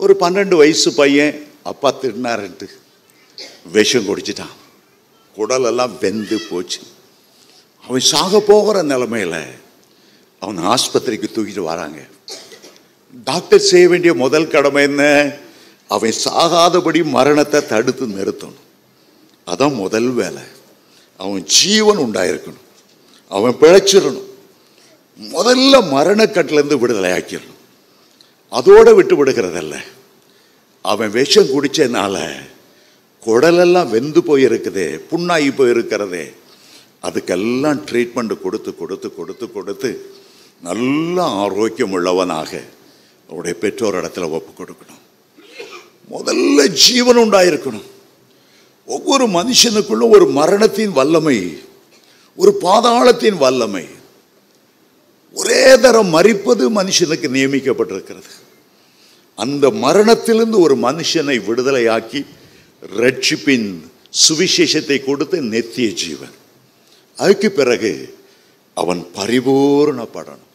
ஒரு 12 வயசு பையன் அப்பா திட்டினாருன்ட்டு விஷம் குடிச்சிட்டான். குடலெல்லாம் வெந்து போச்சு. அவன் சாக போகிற நிலைமையில் அவன் ஆஸ்பத்திரிக்கு தூக்கிட்டு வராங்க. டாக்டர் செய்ய வேண்டிய முதல் கடமை என்ன? அவன் சாகாதபடி மரணத்தை தடுத்து நிறுத்தணும். அதான் முதல் வேலை. அவன் ஜீவன் உண்டாயிருக்கணும், அவன் பிழைச்சிடணும். முதல்ல மரணக்கட்டிலேருந்து விடுதலை ஆக்கிடணும். அதோடு விட்டு விடுகிறதல்ல. அவன் விஷம் குடித்தனால குடலெல்லாம் வெந்து போயிருக்குதே, புண்ணாகி போயிருக்கிறதே, அதுக்கெல்லாம் ட்ரீட்மெண்ட் கொடுத்து கொடுத்து கொடுத்து கொடுத்து நல்ல ஆரோக்கியம் உள்ளவனாக அவருடைய பெற்றோர் இடத்துல ஒப்பு கொடுக்கணும். முதல்ல ஜீவன் உண்டாயிருக்கணும். ஒவ்வொரு மனுஷனுக்குள்ளும் ஒரு மரணத்தின் வல்லமை, ஒரு பாதாளத்தின் வல்லமை, ஒரே தரம் மரிப்பது மனுஷனுக்கு நியமிக்கப்பட்டிருக்கிறது. அந்த மரணத்திலிருந்து ஒரு மனுஷனை விடுதலையாக்கி ரட்சிப்பின் சுவிசேஷத்தை கொடுத்து நித்திய ஜீவன். அதுக்கு பிறகு அவன் பரிபூர்ணப்படணும்.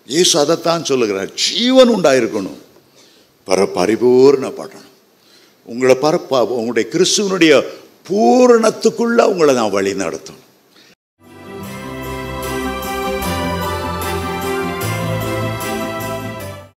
இயேசு அதைத்தான் சொல்லுகிறார், ஜீவன் உண்டாயிருக்கணும், பரிபூர்ணப்படணும். உங்களுடைய கிறிஸ்துவனுடைய பூரணத்துக்குள்ள உங்களை நான் வழி நடத்தணும்.